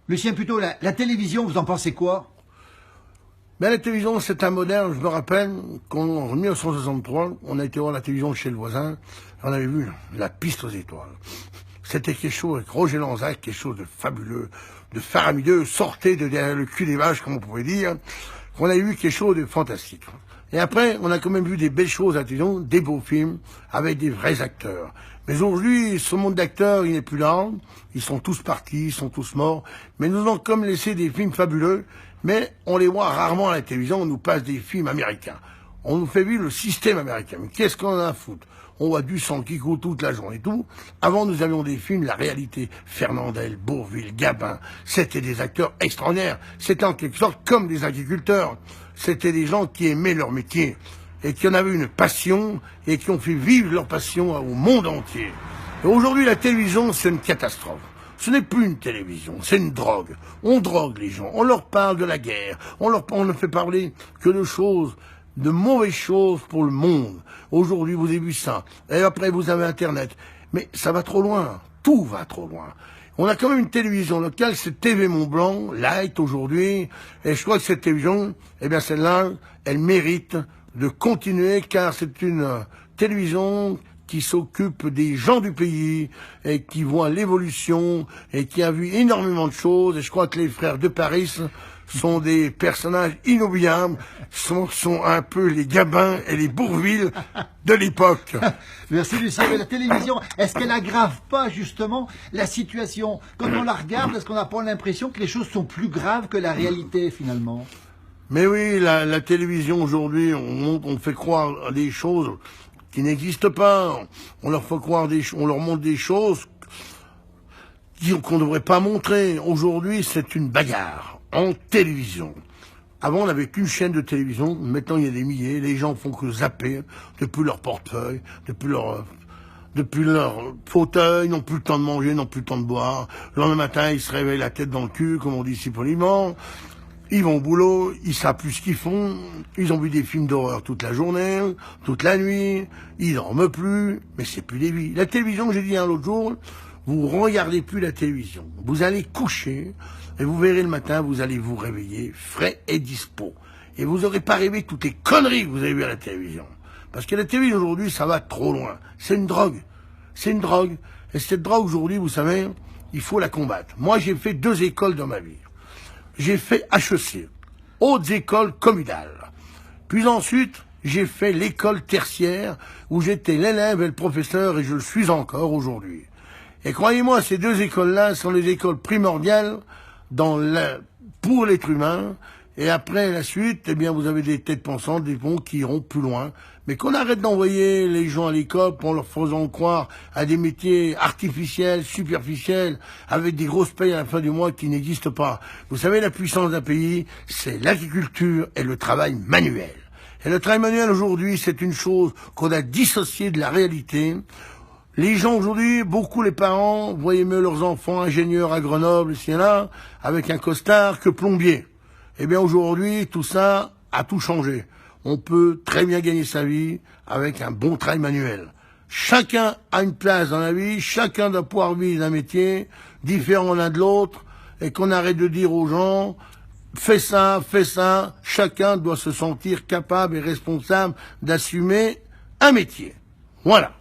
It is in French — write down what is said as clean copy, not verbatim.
Lucien, plutôt, la télévision, vous en pensez quoi? Ben, la télévision, c'est un modèle. Je me rappelle qu'en 1963, on a été voir la télévision chez le voisin. On avait vu la piste aux étoiles. C'était quelque chose, avec Roger Lanzac, quelque chose de fabuleux, de faramineux, sortait de derrière le cul des vaches, comme on pourrait dire. On a vu quelque chose de fantastique. Et après, on a quand même vu des belles choses à la télévision, des beaux films, avec des vrais acteurs. Mais aujourd'hui, ce monde d'acteurs, il n'est plus là. Ils sont tous partis, ils sont tous morts. Mais nous avons comme laissé des films fabuleux, mais on les voit rarement à la télévision, on nous passe des films américains. On nous fait vivre le système américain. Mais qu'est-ce qu'on a à foutre? On voit du sang qui coule toute la journée et tout. Avant, nous avions des films, la réalité. Fernandel, Bourvil, Gabin. C'était des acteurs extraordinaires. C'était en quelque sorte comme des agriculteurs. C'était des gens qui aimaient leur métier et qui en avaient une passion et qui ont fait vivre leur passion au monde entier. Et aujourd'hui, la télévision, c'est une catastrophe. Ce n'est plus une télévision, c'est une drogue. On drogue les gens, on leur parle de la guerre, on ne fait parler que de choses, de mauvaises choses pour le monde. Aujourd'hui, vous avez vu ça, et après vous avez Internet. Mais ça va trop loin, tout va trop loin. On a quand même une télévision locale, c'est TV Mont-Blanc, Light aujourd'hui, et je crois que cette télévision, eh bien celle-là, elle mérite de continuer, car c'est une télévision qui s'occupe des gens du pays et qui voit l'évolution et qui a vu énormément de choses. Et je crois que les frères de Paris sont des personnages inoubliables, sont un peu les Gabins et les Bourvil de l'époque. Merci Lucien, mais la télévision, est-ce qu'elle aggrave pas justement la situation? Quand on la regarde, est-ce qu'on n'a pas l'impression que les choses sont plus graves que la réalité finalement? Mais oui, la télévision aujourd'hui, on fait croire à des choses qui n'existent pas. On leur fait croire on leur montre des choses qu'on ne devrait pas montrer. Aujourd'hui, c'est une bagarre en télévision. Avant, on n'avait qu'une chaîne de télévision. Maintenant, il y a des milliers. Les gens font que zapper depuis leur portefeuille, depuis leur fauteuil, n'ont plus le temps de manger, n'ont plus le temps de boire. Le lendemain matin, ils se réveillent la tête dans le cul, comme on dit si poliment. Ils vont au boulot, ils savent plus ce qu'ils font, ils ont vu des films d'horreur toute la journée, toute la nuit, ils dorment plus, mais c'est plus des vies. La télévision, j'ai dit l'autre jour, vous regardez plus la télévision. Vous allez coucher, et vous verrez le matin, vous allez vous réveiller frais et dispo. Et vous n'aurez pas rêvé toutes les conneries que vous avez vues à la télévision. Parce que la télévision aujourd'hui, ça va trop loin. C'est une drogue. C'est une drogue. Et cette drogue aujourd'hui, vous savez, il faut la combattre. Moi, j'ai fait 2 écoles dans ma vie. J'ai fait HEC, hautes écoles communales. Puis ensuite, j'ai fait l'école tertiaire où j'étais l'élève et le professeur et je le suis encore aujourd'hui. Et croyez-moi, ces 2 écoles-là sont les écoles primordiales pour l'être humain. Et après la suite, eh bien, vous avez des têtes pensantes, des ponts qui iront plus loin. Mais qu'on arrête d'envoyer les gens à l'école en leur faisant croire à des métiers artificiels, superficiels, avec des grosses payes à la fin du mois qui n'existent pas. Vous savez, la puissance d'un pays, c'est l'agriculture et le travail manuel. Et le travail manuel aujourd'hui, c'est une chose qu'on a dissociée de la réalité. Les gens aujourd'hui, beaucoup les parents, voyaient mieux leurs enfants ingénieurs à Grenoble, ici et là, avec un costard que plombier. Eh bien aujourd'hui, tout ça a tout changé. On peut très bien gagner sa vie avec un bon travail manuel. Chacun a une place dans la vie, chacun doit pouvoir vivre d'un métier différent l'un de l'autre, et qu'on arrête de dire aux gens, fais ça, chacun doit se sentir capable et responsable d'assumer un métier. Voilà.